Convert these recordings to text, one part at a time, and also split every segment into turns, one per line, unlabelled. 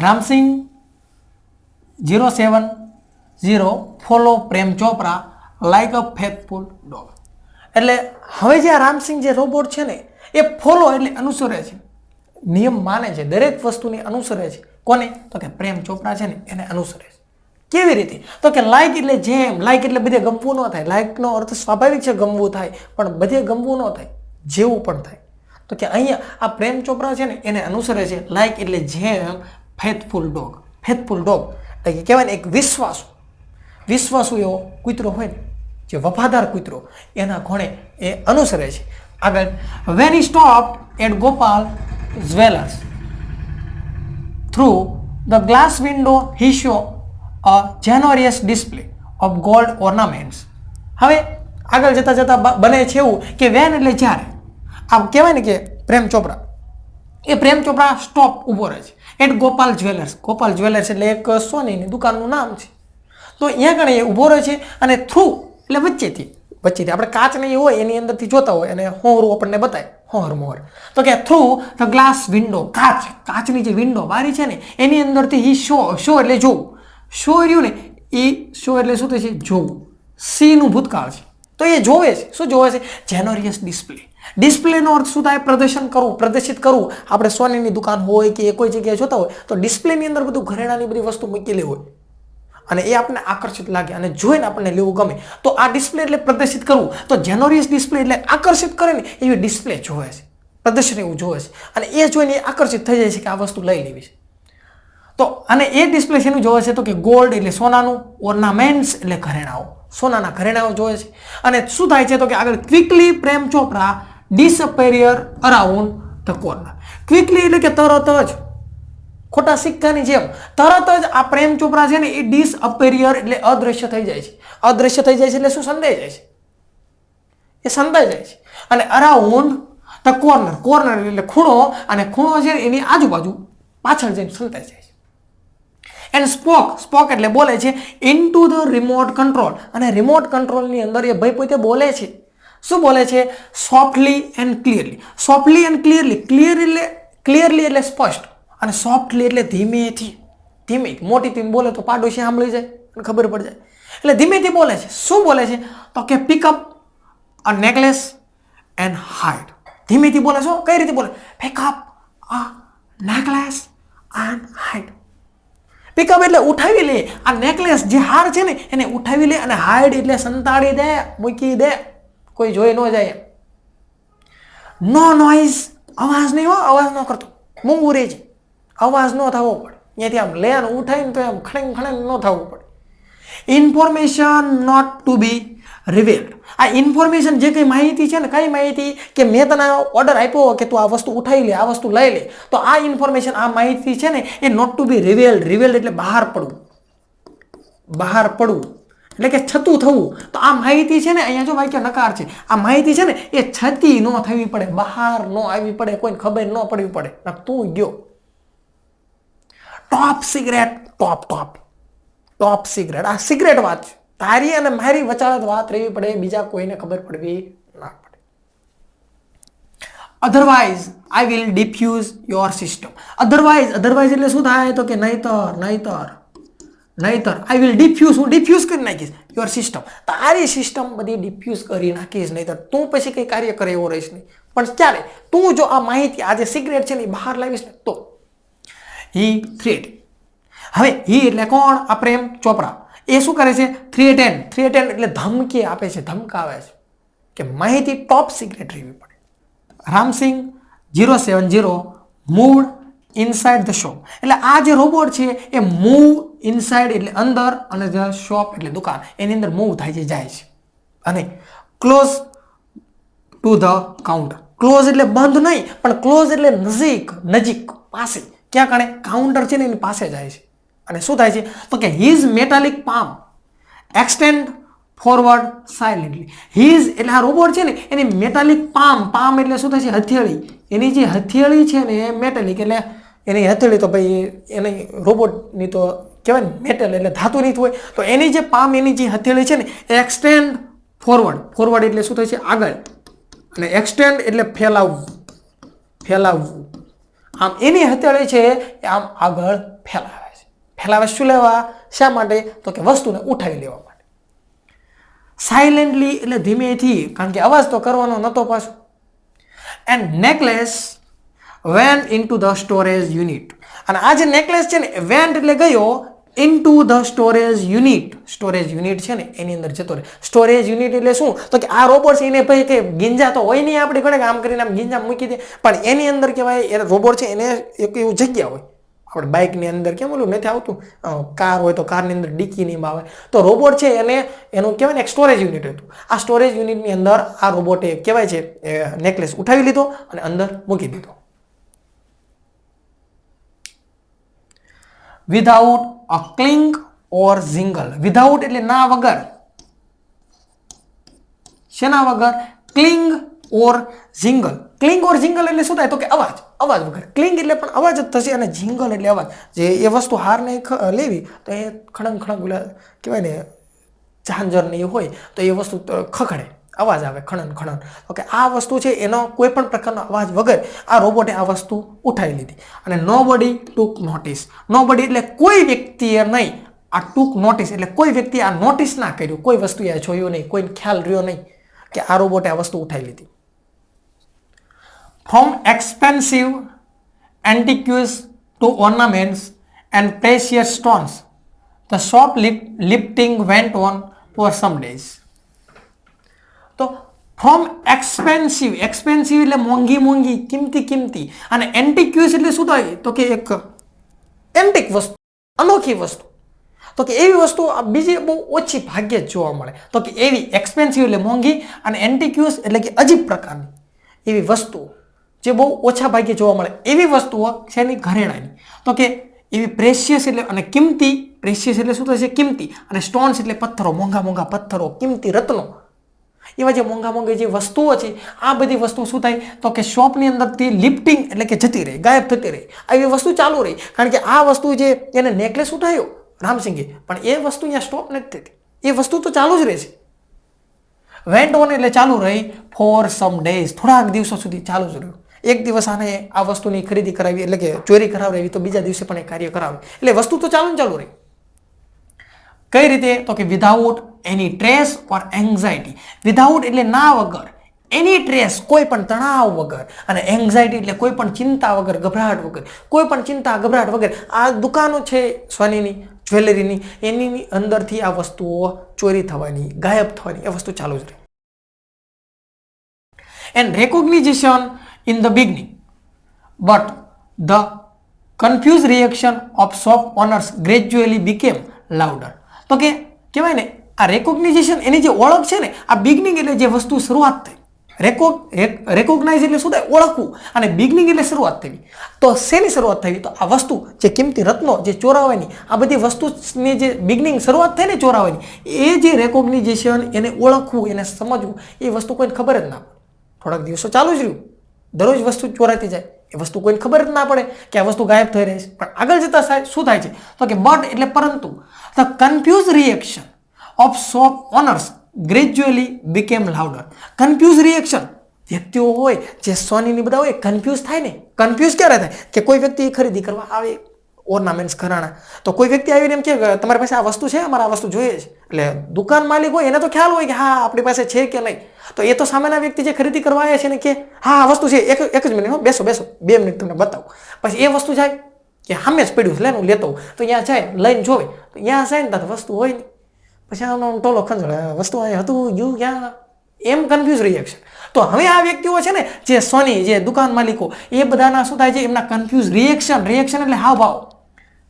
Ram Singh 070 follow Prem Chopra like અ faithful dog. એટલે હવે જે આ રામસિંગ જે રોબોટ છે ને એ ફોલો એટલે અનુસરે છે, નિયમ માને છે, દરેક વસ્તુને અનુસરે છે. કોને? તો કે પ્રેમ ચોપરા છે ને એને અનુસરે છે. કેવી રીતે? તો કે લાઈક એટલે જેમ, લાઈક એટલે બધે ગમવું ન થાય. લાઈકનો અર્થ સ્વાભાવિક છે ગમવું થાય, પણ બધે ગમવું ન થાય, જેવું પણ થાય. તો કે અહીંયા આ પ્રેમ ચોપરા છે ને એને અનુસરે છે લાઈક એટલે જેમ ફેથફુલ ડોગ. ફેથફુલ ડોગ એટલે કહેવાય ને એક વિશ્વાસુ એવો કૂતરો હોય ને, જે વફાદાર કૂતરો, એના ઘોડે એ અનુસરે છે. આગળ, when he stopped at Gopal Jewellers, through the glass window he saw a generous display of gold ornaments. હવે આગળ જતા જતા બને છે એવું કે વેન એટલે જ્યારે, આ કહેવાય ને કે પ્રેમ ચોપરા, એ પ્રેમ ચોપરા સ્ટોપ ઊભો રહે છે at Gopal jewellers. Gopal jewellers એટલે એક સોનીની દુકાનનું નામ છે. તો અહીંયા આગળ એ ઊભો રહે છે અને થ્રુ એટલે વચ્ચેથી આપણે કાચ નહીં હોય એની અંદરથી જોતા હોય અને હોરું આપણને બતાવે, હોર મોર. તો કે થ્રુ ધ ગ્લાસ વિન્ડો, કાચની જે વિન્ડો બારી છે ને એની અંદરથી હી શો એટલે જોવું. શો રહ્યું ને એ શો એટલે શું થાય છે? જોવું. સીનું ભૂતકાળ છે. તો એ જોવે છે. શું જોવે છે? જેનોરિયસ ડિસ્પ્લે. ડિસ્પ્લેનો અર્થ શું થાય? પ્રદર્શિત કરવું. આપણે સોનીની દુકાન હોય કે કોઈ જગ્યાએ જોતા હોય તો ડિસ્પ્લેની અંદર બધું ઘરેણાની બધી વસ્તુ મૂકેલી હોય અને એ આપણને આકર્ષિત લાગે અને જોઈને આપણને લેવું ગમે. તો આ ડિસ્પ્લે એટલે પ્રદર્શિત કરવું. તો જેનોરિયસ ડિસ્પ્લે એટલે આકર્ષિત કરે ને એવી ડિસ્પ્લે જોવે છે, પ્રદર્શન એવું જોવે છે અને એ જોઈને આકર્ષિત થઈ જાય છે કે આ વસ્તુ લઈ લેવી છે. તો અને એ ડિસ્પ્લે શેનું જોવે છે? તો કે ગોલ્ડ એટલે સોનાનું, ઓર્નામેન્ટ્સ એટલે ઘરેણાઓ, સોનાના ઘરેણાઓ જોવે છે. અને શું થાય છે? તો કે આગળ quickly Prem Chopra disappeared around the corner. Quickly એટલે કે તરત જ, ખોટા સિક્કાની જેમ તરત જ આ પ્રેમ ચોપરા છે ને એ ડિસઅપેરિયર એટલે અદ્રશ્ય થઈ જાય છે. અદ્રશ્ય થઈ જાય છે એટલે શું? સંતાઈ જાય છે. એ સંતાઈ જાય છે. અને અરાઉન્ડ ધ કોર્નર, કોર્નર એટલે ખૂણો, અને ખૂણો છે એની આજુબાજુ પાછળ જઈને સંતાઈ જાય છે. એન્ડ સ્પોક એટલે બોલે છે ઇનટુ ધ રિમોટ કંટ્રોલ. અને રિમોટ કંટ્રોલની અંદર એ ભાઈ પોતે બોલે છે. શું બોલે છે? Softly and clearly. Softly and clearly એટલે સ્પષ્ટ, અને સોફ્ટલી એટલે ધીમેથી. મોટીથી બોલે તો પાડોશી સાંભળી જાય અને ખબર પડી જાય. એટલે ધીમેથી બોલે છે. શું બોલે છે? તો કે pick up a necklace and hide. ધીમેથી બોલે છો? કઈ રીતે બોલે? Pick up a necklace and hide. Pick up એટલે ઉઠાવી લે. આ નેકલેસ જે હાર છે ને એને ઉઠાવી લે, અને હાઇડ એટલે સંતાડી દે, મૂકી દે, કોઈ જોઈ ન જાય. નો નોઇઝ, અવાજ નહીં હો, અવાજ ન કરતો, મૂંગું રહે છે, અવાજ ન થવો પડે. અહીંયાથી આમ લે અને ઉઠાવીને તો આમ ખડેંગ ન થવું પડે. Information not to be revealed. આ ઇન્ફોર્મેશન જે કંઈ માહિતી છે ને, કઈ માહિતી? કે મેં તને ઓર્ડર આપ્યો કે તું આ વસ્તુ ઉઠાવી લે, આ વસ્તુ લઈ લે, તો આ ઇન્ફોર્મેશન, આ માહિતી છે ને એ નોટ ટુ બી રિવીલ્ડ એટલે બહાર પડવું એટલે કે છતું થવું. તો આ માહિતી છે ને, અહીંયા જો વાક્ય નકાર છે, આ માહિતી છે ને એ છતી ન થવી પડે, બહાર ન આવી પડે, કોઈને ખબર ન પડવી પડે. તું ગયો ટોપ સિગરેટ, ટોપ સિગરેટ. આ સિગરેટ વાત છે, તારી અને મારી વચાળત વાત રહેવી પડે, બીજા કોઈને ખબર પડવી ના પડે. Otherwise I will diffuse your system. Otherwise એટલે શું થાય? તો કે નહીતર આઈ વિલ ડિફ્યુઝ, હું ડિફ્યુઝ કરી નાખીશ યોર સિસ્ટમ, તારી સિસ્ટમ બધી ડિફ્યુઝ કરી નાખીશ. નહીતર તું પછી કંઈ કાર્ય કરે એવો રહીશ નહીં. પણ ક્યારે? તું જો આ માહિતી, આ જે સિગરેટ છે ને એ બહાર લાવીશ ને તો. હી થ્રેટ. હવે હી એટલે કોણ? આ પ્રેમ ચોપરા. એ શું કરે છે? થ્રેટન એટલે ધમકી આપે છે, ધમકાવે છે કે માહિતી ટોપ સિક્રેટ રહેવી પડે. Ram Singh 070 move inside the shop. એટલે આ જે રોબોટ છે એ મૂવ ઇનસાઇડ એટલે અંદર, અને ધ શોપ એટલે દુકાન, એની અંદર મૂવ થાય છે, જાય છે. અને close to the counter. Close એટલે બંધ નહીં, પણ ક્લોઝ એટલે નજીક, પાસે. ક્યાં કણે? કાઉન્ટર છે ને એની પાસે જાય છે. અને શું થાય છે? તો કે his metallic palm extend forward silently. His એટલે આ રોબોટ છે ને એની મેટાલિક પામ એટલે શું થાય છે? હથેળી. એની જે હથેળી છે ને એ મેટાલિક, એટલે એની હથેળી તો ભાઈ એની રોબોટની તો કહેવાય ને મેટલ એટલે ધાતુની હોય. તો એની જે પામ, એની જે હથેળી છે ને એક્સટેન્ડ ફોરવર્ડ એટલે શું થાય છે? આગળ, અને એક્સટેન્ડ એટલે ફેલાવવું. આમ એની હથેળી છે એ આમ આગળ ફેલાવે છે. ફેલાવે શું લેવા? શા માટે? તો કે વસ્તુને ઉઠાવી લેવા માટે. સાયલેન્ટલી એટલે ધીમેથી, કારણ કે અવાજ તો કરવાનો નહોતો પાછો. And necklace vent into the storage unit. અને આ જે નેકલેસ છે ને વેન્ટ એટલે ગયો into the storage unit. Storage unit છે ને એની અંદર જતો રહે. સ્ટોરેજ યુનિટ એટલે શું? તો કે આ રોબોટ છે એને ભાઈ કે ગીંજા તો હોય નહીં, આપણે ઘણે આમ કરીને આમ ગીંજા મૂકી દે, પણ એની અંદર કહેવાય એ રોબોટ છે એને એક એવું જગ્યા હોય. આપણે બાઇકની અંદર કેમ ઓલું નથી આવતું, કાર હોય તો કારની અંદર ડીકી નહીં આવે, તો રોબોટ છે એને એનું કહેવાય ને એક સ્ટોરેજ યુનિટ હતું. આ સ્ટોરેજ યુનિટની અંદર આ રોબોટે કહેવાય છે નેકલેસ ઉઠાવી લીધો અને અંદર મૂકી દીધો. Without a cling or jingle. Without એટલે ના વગર. શેના વગર? Cling or jingle. Cling or jingle એટલે શું થાય? તો કે અવાજ. અવાજ વગર. ક્લિંગ એટલે પણ અવાજ જ થશે અને જિંગલ એટલે અવાજ. જે એ વસ્તુ હારને લેવી તો એ ખડંગ ખડંગ કહેવાય ને ઝાંઝર ને એ હોય તો એ વસ્તુ ખખડે, અવાજ આવે ખણન ખણન. ઓકે, આ વસ્તુ છે એનો કોઈ પણ પ્રકારનો અવાજ વગર આ રોબોટે આ વસ્તુ ઉઠાવી લીધી. અને નોબડી ટુક નોટિસ. નોબડી એટલે કોઈ વ્યક્તિએ નહીં. આ ટુક નોટિસ એટલે કોઈ વ્યક્તિએ આ નોટિસ ના કર્યું, કોઈ વસ્તુએ જોયું નહીં, કોઈ ખ્યાલ રહ્યો નહીં કે આ રોબોટે આ વસ્તુ ઉઠાવી લીધી. From expensive antiques to ornaments and precious stones, the shoplifting went on for some days. તો ફ્રોમ એક્સપેન્સિવ. એક્સપેન્સિવ એટલે મોંઘી મોંઘી, કિંમતી કિંમતી. અને એન્ટિક્યુસ એટલે શું થાય? તો કે એક એન્ટિક વસ્તુ, અનોખી વસ્તુ. તો કે એવી વસ્તુ બીજી બહુ ઓછી ભાગ્યે જ જોવા મળે. તો કે એવી એક્સપેન્સિવ એટલે મોંઘી અને એન્ટિક્યુસ એટલે કે અજીબ પ્રકારની એવી વસ્તુઓ જે બહુ ઓછા ભાગ્યે જોવા મળે એવી વસ્તુઓ છે એની ઘરેણાની. તો કે એવી પ્રેશિયસ એટલે અને કિંમતી. પ્રેશિયસ એટલે શું થશે? કિંમતી. અને સ્ટોન્સ એટલે પથ્થરો, મોંઘા મોંઘા પથ્થરો, કિંમતી રત્નો. એવા જે મોંઘા મોંઘી જે વસ્તુઓ છે આ બધી વસ્તુ શું થાય? તો કે શોપની અંદરથી લિફ્ટિંગ એટલે કે જતી રહી, ગાયબ થતી રહી. આવી વસ્તુ ચાલુ રહી કારણ કે આ વસ્તુ જે એને નેકલેસ ઉઠાવ્યો રામસિંગે, પણ એ વસ્તુ અહીંયા સ્ટોપ નથી થતી. એ વસ્તુ તો ચાલુ જ રહે છે. વેન્ટ ઓન એટલે ચાલુ રહી. ફોર સમ ડેઝ, થોડાક દિવસો સુધી ચાલુ જ રહ્યું. એક દિવસ આને આ વસ્તુની ખરીદી કરાવી એટલે કે ચોરી કરાવી તો બીજા દિવસે પણ એ કાર્ય કરાવે, એટલે વસ્તુ તો ચાલુ રહી. કઈ રીતે? તો કે વિધાઉટ એની ટ્રેસ ઓર એન્ઝાયટી. વિધાઉટ એટલે ના વગર, એની ટ્રેસ કોઈ પણ તણાવ વગર, અને એન્ઝાયટી એટલે કોઈ પણ ચિંતા વગર, ગભરાટ વગર. કોઈ પણ ચિંતા ગભરાટ વગર આ દુકાનો છે સોનીની, જ્વેલરીની, એની અંદરથી આ વસ્તુઓ ચોરી થવાની, ગાયબ થવાની એ વસ્તુ ચાલુ જ રહી. And recognition in the beginning, but the confused reaction of shop owners gradually became louder. તો કે કહેવાય ને આ રેકોગ્નિઝેશન એની જે ઓળખ છે ને, આ બિગનિંગ એટલે જે વસ્તુ શરૂઆત થઈ. રેકોગ્નાઇઝ એટલે શું થાય? ઓળખવું. અને બિગનિંગ એટલે શરૂઆત થવી. તો શેની શરૂઆત થઈ? તો આ વસ્તુ જે કિંમતી રત્નો જે ચોરાવાની, આ બધી વસ્તુની જે બિગનિંગ શરૂઆત થઈ ને ચોરાવાની, એ જે રેકોગ્નિઝેશન, એને ઓળખવું, એને સમજવું, એ વસ્તુ કોઈને ખબર જ ના પડે. થોડાક દિવસો ચાલુ જ રહ્યું, દરરોજ વસ્તુ ચોરાતી જાય, એ વસ્તુ કોઈને ખબર જ ના પડે કે આ વસ્તુ ગાયબ થઈ રહી છે. પણ આગળ જતા શું થાય છે? તો કે બટ એટલે પરંતુ the confuse reaction of shop owners gradually became louder. Confuse reaction, વ્યક્તિઓ હોય જે સોનીની બધા હોય કન્ફ્યુઝ થાય ને. કન્ફ્યુઝ ક્યારે થાય? કે કોઈ વ્યક્તિ ખરીદી કરવા આવે, ઓર્નામેન્ટ્સ ઘરાણા, તો કોઈ વ્યક્તિ આવીને એમ કે તમારી પાસે આ વસ્તુ છે, અમારે આ વસ્તુ જોઈએ છે. એટલે દુકાન માલિક હોય એને તો ખ્યાલ હોય કે હા આપણી પાસે છે કે નહીં. તો એ તો સામેના વ્યક્તિ જે ખરીદી કરવા આવ્યા છે ને કે હા આ વસ્તુ છે, એક જ મિનિટ, બેસો 2 મિનિટ તમને બતાવું. પછી એ વસ્તુ જાય કે સામે જ પડ્યું છે, લે હું લેતો હોઉં. તો અહીંયા જાય, લઈને જોવે, તો અહીંયા જાય ને તો વસ્તુ હોય નહીં. પછી આનો ટોલો ખંજળ, વસ્તુ અહીંયા હતું, ગયું ક્યાં? એમ કન્ફ્યુઝ રિએક્શન. તો હવે આ વ્યક્તિઓ છે ને જે સોની, જે દુકાન માલિકો, એ બધાના શું થાય છે? એમના કન્ફ્યુઝ રિએક્શન. રિએક્શન એટલે હાવભાવ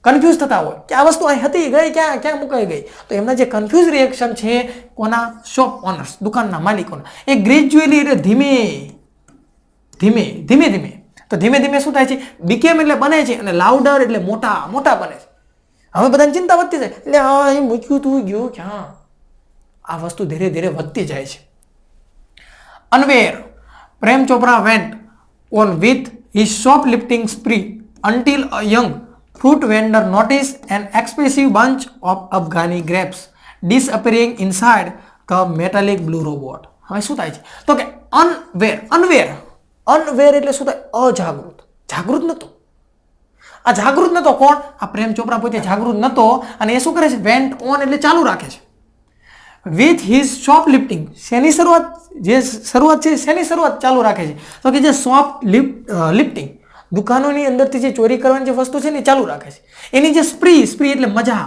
કન્ફ્યુઝ થતા હોય કે આ વસ્તુ અહીં હતી, ગઈ ક્યાં મુકાઈ ગઈ. તો એમના જે કન્ફ્યુઝ રિએક્શન છે કોના? શોપ ઓનર્સ, દુકાનના માલિકોના. એ ગ્રેજ્યુઅલી એટલે ધીમે ધીમે. તો ધીમે ધીમે શું થાય છે? બીકેમ એટલે બને છે, અને લાઉડર એટલે મોટા બને છે. હવે બધાની ચિંતા વધતી જાય, એટલે હા અહીં મૂક્યું તું, ગયું ક્યાં? આ વસ્તુ ધીરે ધીરે વધતી જાય છે. Unaware Prem Chopra went on with his shoplifting spree until a young fruit vendor noticed an expensive bunch of Afghani grapes disappearing inside the metallic blue robot. હવે શું થાય છે? તો કે અનવેર એટલે શું થાય? અજાગૃત. જાગૃત નહોતો. આ જાગૃત નતો. કોણ? આ પ્રેમ ચોપરા પોતે જાગૃત નતો અને એ શું કરે છે? વેન્ટ ઓન એટલે ચાલુ રાખે છે. વિથ હિઝ શોપ લિફ્ટિંગ, શેની શરૂઆત? જે શરૂઆત છે શેની શરૂઆત ચાલુ રાખે છે? તો કે જે શોપ લિફ્ટિંગ, દુકાનોની અંદરથી જે ચોરી કરવાની જે વસ્તુ છે ને એ ચાલુ રાખે છે. એની જે સ્પ્રી એટલે મજા,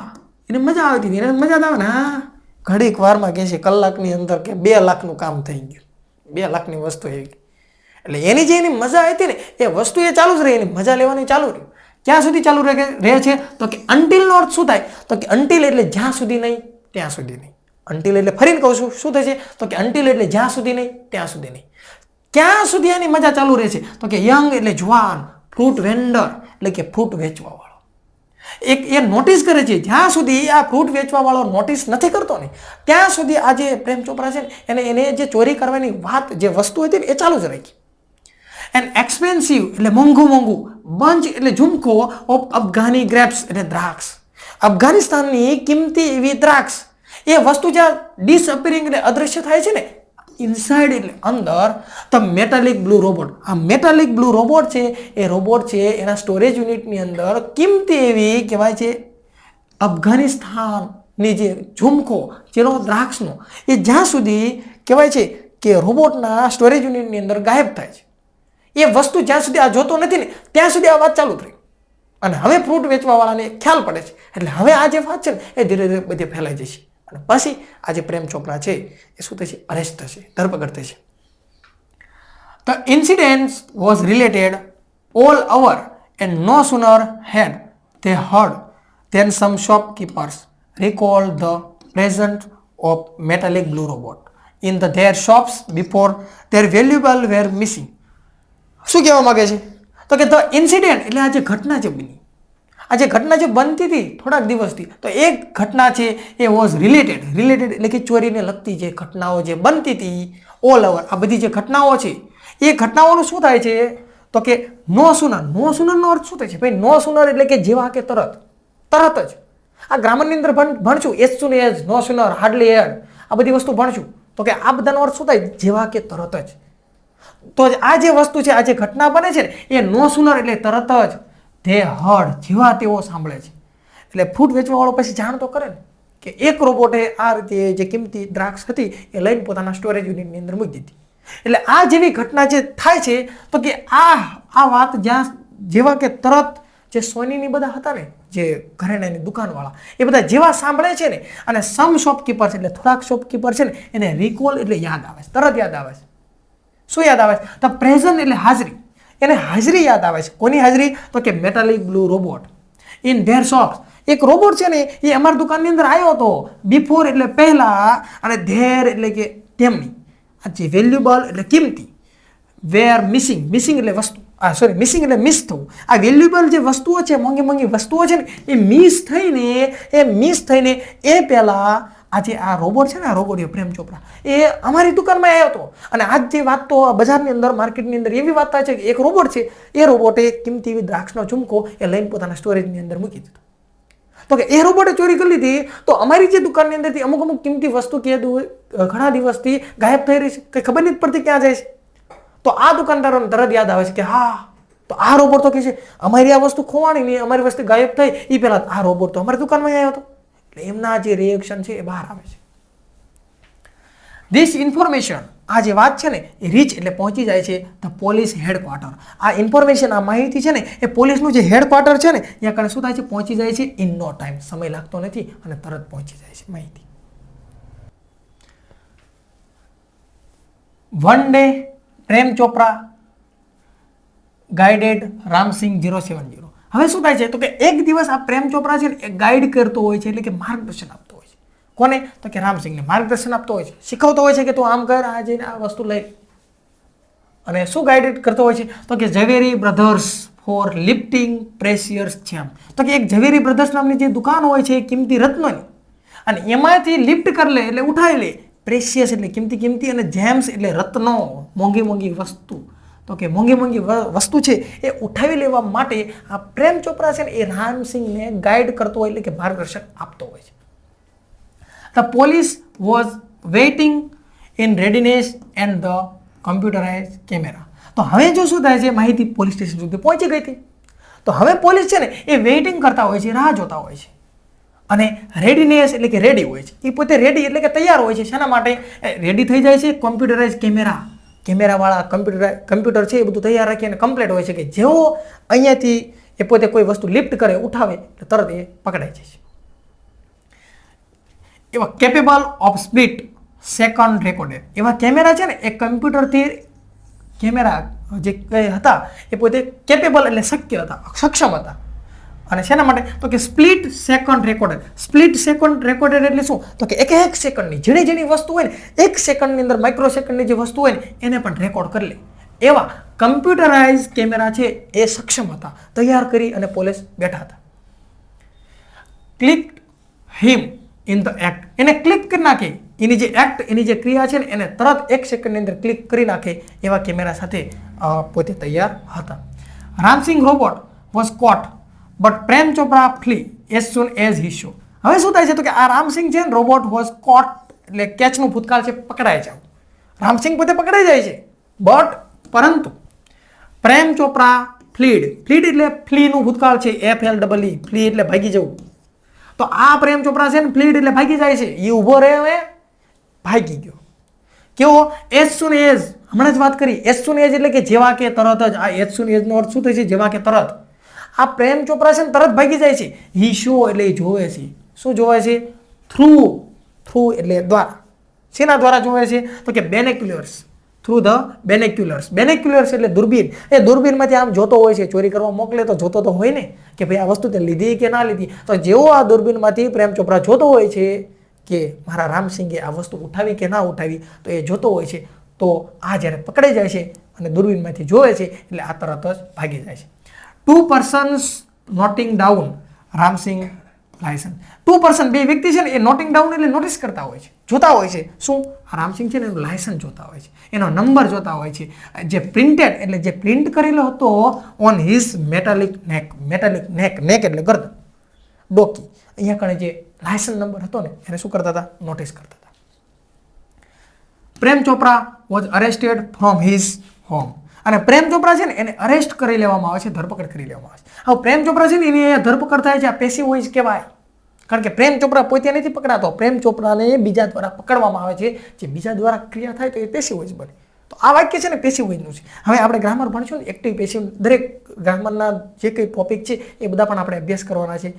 એને મજા આવતી હતી, એને મજા આવે ને. હા, ઘડીક વારમાં કહે છે કલાકની અંદર કે 2 લાખનું કામ થઈ ગયું, 2 લાખની વસ્તુ આવી ગઈ. એટલે એની જે એની મજા હતી ને એ વસ્તુ એ ચાલુ જ રહી, એની મજા લેવાની ચાલુ રહ્યું. ક્યાં સુધી ચાલુ રહે છે? તો કે અન્ટિલનો અર્થ શું થાય? તો કે અન્ટિલ એટલે જ્યાં સુધી નહીં ત્યાં સુધી નહીં. અન્ટિલ એટલે ફરીને કહું છું શું થશે? તો કે અન્ટિલ એટલે જ્યાં સુધી નહીં ત્યાં સુધી નહીં. ક્યાં સુધી એની મજા ચાલુ રહે છે? તો કે યંગ એટલે જુવાન, ફ્રૂટ વેન્ડર એટલે કે ફ્રૂટ વેચવા વાળો. એ નોટિસ કરે છે જ્યાં સુધી આ ફ્રૂટ વેચવા વાળો નોટિસ નથી કરતો ને ત્યાં સુધી આ જે પ્રેમ ચોપરા છે ને એને જે ચોરી કરવાની વાત, જે વસ્તુ હતી ને એ ચાલુ જ રહી. એન્ડ એક્સપેન્સિવ એટલે મોંઘું, બંચ એટલે ઝુમકો ઓફ અફઘાની ગ્રેપ્સ એટલે દ્રાક્ષ, અફઘાનિસ્તાનની કિંમતી એવી દ્રાક્ષ. એ વસ્તુ જ્યાં ડિસઅપિયરિંગ એટલે અદ્રશ્ય થાય છે ને, ઇનસાઇડ એટલે અંદર, ધ મેટાલિક બ્લુ રોબોટ. આ મેટાલિક બ્લુ રોબોટ છે એ રોબોટ છે એના સ્ટોરેજ યુનિટની અંદર કિંમતી એવી કહેવાય છે અફઘાનિસ્તાનની જે ઝુમકો જેનો દ્રાક્ષનો, એ જ્યાં સુધી કહેવાય છે કે રોબોટના સ્ટોરેજ યુનિટની અંદર ગાયબ થાય છે, એ વસ્તુ જ્યાં સુધી આ જોતો નથી ને ત્યાં સુધી આ વાત ચાલુ થઈ. અને હવે ફ્રૂટ વેચવાવાળાને ખ્યાલ પડે છે, એટલે હવે આ જે વાત છે ને એ ધીરે ધીરે બધે ફેલાઈ જશે. અને પછી આ જે પ્રેમ ચોપરા છે એ શું થશે? અરેસ્ટ થશે, ધરપકડ થશે. The incident was related all over and no sooner had they heard than some shopkeepers recalled the presence of metallic blue robot in their shops before their valuable were missing. શું કહેવા માંગે છે? તો કે the incident એટલે આ જે ઘટના છે બની, આ જે ઘટના જે બનતી હતી થોડાક દિવસથી, તો એક ઘટના છે એ વોઝ રિલેટેડ એટલે કે ચોરીને લગતી જે ઘટનાઓ જે બનતી હતી ઓલ ઓવર, આ બધી જે ઘટનાઓ છે એ ઘટનાઓનું શું થાય છે? તો કે નો સુનરનો અર્થ શું થાય છે ભાઈ? નો સુનર એટલે કે જેવા કે તરત જ. આ ગ્રામરની અંદર ભણશું એઝ સુન એઝ, નો સુનર, હાર્ડલી એડ, આ બધી વસ્તુ ભણશું. તો કે આ બધાનો અર્થ શું થાય? જેવા કે તરત જ. તો આ જે વસ્તુ છે, આ જે ઘટના બને છે ને એ નો સુનર એટલે તરત જ, ધે હર્ડ જેવા તેઓ સાંભળે છે. એટલે ફ્રૂટ વેચવાવાળો પછી જાણ તો કરે ને કે એક રોબોટે આ રીતે જે કિંમતી દ્રાક્ષ હતી એ લઈને પોતાના સ્ટોરેજ યુનિટની અંદર મૂકી દીધી. એટલે આ જેવી ઘટના જે થાય છે તો કે આ વાત જ્યાં જેવા કે તરત જે સોનીની બધા હતા ને જે ઘરેણાની દુકાનવાળા એ બધા જેવા સાંભળે છે ને, અને સમ શોપકીપર્સ એટલે થોડાક શોપકીપર છે ને એને રિકોલ એટલે યાદ આવે છે, તરત યાદ આવે છે. શું યાદ આવે છે? તો પ્રેઝન્ટ એટલે હાજરી, એને હાજરી યાદ આવે છે. કોની હાજરી? તો કે metallic blue robot in their shops. એક રોબોટ છે ને એ અમારી દુકાનની અંદર આવ્યો હતો, બિફોર એટલે પહેલા, અને ધેર એટલે કે તેમની, આ જે વેલ્યુબલ એટલે કિંમતી, વેર મિસિંગ એટલે વસ્તુ, મિસિંગ એટલે મિસ થવું. આ વેલ્યુબલ જે વસ્તુઓ છે, મોંઘી વસ્તુઓ છે ને એ મિસ થઈને એ પહેલા આજે આ રોબોટ છે ને, આ રોબોટ પ્રેમ ચોપરા એ અમારી દુકાનમાં આવ્યો હતો. અને આજ જે વાત તો બજારની અંદર, માર્કેટની અંદર એવી વાત થાય છે કે એક રોબોટ છે, એ રોબોટે કિંમતી એવી દ્રાક્ષનો ઝુમકો એ લઈને પોતાના સ્ટોરેજની અંદર મૂકી દીધો. તો કે એ રોબોટે ચોરી કરી લીધી, તો અમારી જે દુકાનની અંદરથી અમુક કિંમતી વસ્તુ ઘણા દિવસથી ગાયબ થઈ રહી છે, કંઈ ખબર નથી પડતી ક્યાં જાય છે. તો આ દુકાનદારોને તરત યાદ આવે છે કે હા, તો આ રોબોટ તો કે છે અમારી આ વસ્તુ ખોવાણી નહીં, અમારી વસ્તુ ગાયબ થઈ, એ પહેલા આ રોબોટ તો અમારી દુકાનમાં આવ્યો હતો. એટલે એમના જે રિએક્શન છે એ બહાર આવે છે. ધીસ ઇન્ફોર્મેશન, આ જે વાત છે ને એ રીચ એટલે પહોંચી જાય છે ધ પોલીસ હેડક્વાર્ટર. આ ઇન્ફોર્મેશન, આ માહિતી છે ને એ પોલીસનું જે હેડક્વાર્ટર છે ને ત્યાં કણે શું થાય છે? પહોંચી જાય છે ઇન નો ટાઈમ, સમય લાગતો નથી અને તરત પહોંચી જાય છે માહિતી. One day Prem Chopra guided Ramsinh 070. હવે શું થાય છે? તો કે એક દિવસ આ પ્રેમ ચોપરા છે ને એ ગાઈડ કરતો હોય છે, એટલે કે માર્ગદર્શન આપતો હોય છે. કોને? તો કે રામસિંહને માર્ગદર્શન આપતો હોય છે, શીખવતો હોય છે કે તું આમ કર, આ જઈને આ વસ્તુ લઈ. અને શું ગાઈડ કરતો હોય છે? તો કે ઝવેરી બ્રધર્સ ફોર લિફ્ટિંગ પ્રેશિયસ જેમ. તો કે એક ઝવેરી બ્રધર્સ નામની જે દુકાન હોય છે કિંમતી રત્નોની, અને એમાંથી લિફ્ટ કરી લે એટલે ઉઠાવી લે. પ્રેશિયસ એટલે કિંમતી અને જેમ્સ એટલે રત્નો, મોંઘી વસ્તુ. તો કે મોંઘી વસ્તુ છે એ ઉઠાવી લેવા માટે આ પ્રેમ ચોપરા છે ને એ રામસિંહને ગાઈડ કરતો હોય, એટલે કે માર્ગદર્શન આપતો હોય છે. The police was waiting in readiness and the computerise camera. તો હવે જો શું થાય છે? માહિતી પોલીસ સ્ટેશન સુધી પહોંચી ગઈ હતી. તો હવે પોલીસ છે ને એ વેઇટિંગ કરતા હોય છે, રાહ જોતા હોય છે. અને રેડીનેસ એટલે કે રેડી હોય છે. એ પોતે રેડી એટલે કે તૈયાર હોય છે. શાના માટે રેડી થઈ જાય છે? કોમ્પ્યુટરાઇઝ કેમેરાવાળા કમ્પ્યુટર છે એ બધું તૈયાર રાખીને કમ્પ્લીટ હોય છે કે જેવો અહીંયાથી એ પોતે કોઈ વસ્તુ લિફ્ટ કરે, ઉઠાવે એટલે તરત એ પકડાઈ જાય છે. એવા capable of split second recorder એવા કેમેરા છે ને એ કમ્પ્યુટરથી કેમેરા જે હતા એ પોતે કેપેબલ એટલે શક્ય હતા, સક્ષમ હતા. અને શેના માટે? તો કે split second recorder. Split second recorder એટલે શું? તો કે એક સેકન્ડની ઝીણી વસ્તુ હોય ને, એક સેકન્ડની અંદર માઇક્રો સેકન્ડની જે વસ્તુ હોય ને એને પણ રેકોર્ડ કરી લે એવા કમ્પ્યુટરાઇઝ કેમેરા છે એ સક્ષમ હતા, તૈયાર કરી અને પોલીસ બેઠા હતા. Click him in the act, એને ક્લિક કરી નાખે, એની જે એક્ટ, એની જે ક્રિયા છે ને એને તરત 1 સેકન્ડની અંદર ક્લિક કરી નાખે એવા કેમેરા સાથે પોતે તૈયાર હતા. Ramsingh robot was caught but Prem Chopra flee as soon as he saw. હવે શું થાય છે? તો કે આ રામસિંગ છે ને રોબોટ વોઝ કોટ એટલે કેચનું ભૂતકાળ છે, પકડાય છે. રામસિંગ પોતે પકડાઈ જાય છે, પરંતુ પ્રેમ ચોપરા ફ્લીડ એટલે ફ્લીનું ભૂતકાળ છે, FLEE, ફ્લી એટલે ભાગી જવું. તો આ પ્રેમ ચોપરા છે ને ફ્લીડ એટલે ભાગી જાય છે. એ ઊભો રહે, હવે ભાગી ગયો. કેવો? એઝ સુન એઝ, હમણાં જ વાત કરી, એઝ સુન એઝ એટલે કે જેવા કે તરત જ. આ એઝ સુન એઝનો અર્થ શું થાય છે? જેવા કે તરત. આ પ્રેમ ચોપરા છે ને તરત ભાગી જાય છે. હી શો એટલે એ જોવે છે. શું જોવે છે? થ્રુ એટલે દ્વારા. શેના દ્વારા જોવે છે? તો કે બેનેક્યુલર્સ, થ્રુ ધ બેનેક્યુલર્સ એટલે દૂરબીન. એ દૂરબીનમાંથી આમ જોતો હોય છે. ચોરી કરવા મોકલે તો જોતો તો હોય ને કે ભાઈ આ વસ્તુ તે લીધી કે ના લીધી. તો જેવો આ દૂરબીનમાંથી પ્રેમ ચોપરા જોતો હોય છે કે મારા રામસિંગે આ વસ્તુ ઉઠાવી કે ના ઉઠાવી, તો એ જોતો હોય છે. તો આ જ્યારે પકડાઈ જાય છે અને દૂરબીનમાંથી જોવે છે એટલે આ તરત જ ભાગી જાય છે. 2 persons noting down Ram Singh licence. 2 person, 2 વ્યક્તિ છે ને એ નોટિંગ ડાઉન એટલે નોટિસ કરતા હોય છે, જોતા હોય છે. શું? રામસિંગ છે ને એનું લાયસન્સ જોતા હોય છે, એનો નંબર જોતા હોય છે, જે પ્રિન્ટેડ એટલે જે પ્રિન્ટ કરેલો હતો ઓન હિઝ મેટાલિક નેક એટલે ગરદન, ડોકી. અહીંયા કણે જે લાયસન્સ નંબર હતો ને એને શું કરતા હતા? નોટિસ કરતા હતા. Prem Chopra was arrested from his home. અને પ્રેમ ચોપરા છે ને એને અરેસ્ટ કરી લેવામાં આવે છે, ધરપકડ કરી લેવામાં આવે છે. હવે પ્રેમ ચોપરા છે ને એની અહીંયા ધરપકડ થાય છે, આ પેસિવ વોઇસ કહેવાય. કારણ કે પ્રેમ ચોપરા પોતે નથી પકડાતો, પ્રેમ ચોપરાને બીજા દ્વારા પકડવામાં આવે છે. જે બીજા દ્વારા ક્રિયા થાય તો એ પેસિવ વોઇસ બને. તો આ વાક્ય છે ને પેસિવ વોઇસનું છે. હવે આપણે ગ્રામર ભણશું ને, એક્ટિવ પેસિવ, દરેક ગ્રામરના જે કંઈ ટોપિક છે એ બધા પણ આપણે અભ્યાસ કરવાના છે.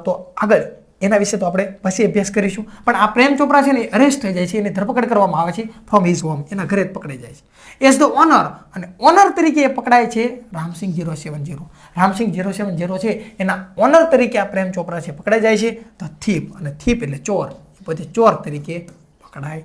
તો આગળ એના વિશે તો આપણે પછી અભ્યાસ કરીશું. પણ આ પ્રેમ ચોપરા છે ને એ અરેસ્ટ થઈ જાય છે, એની ધરપકડ કરવામાં આવે છે ફ્રોમ હિઝ હોમ, એના ઘરે જ પકડાઈ જાય છે. એઝ ધ ઓનર, અને ઓનર તરીકે એ પકડાય છે રામસિંગ 070. રામસિંગ 070 છે એના ઓનર તરીકે આ પ્રેમ ચોપરા છે પકડાઈ જાય છે. ધ થીફ, અને થીફ એટલે ચોર, એ પોતે ચોર તરીકે પકડાય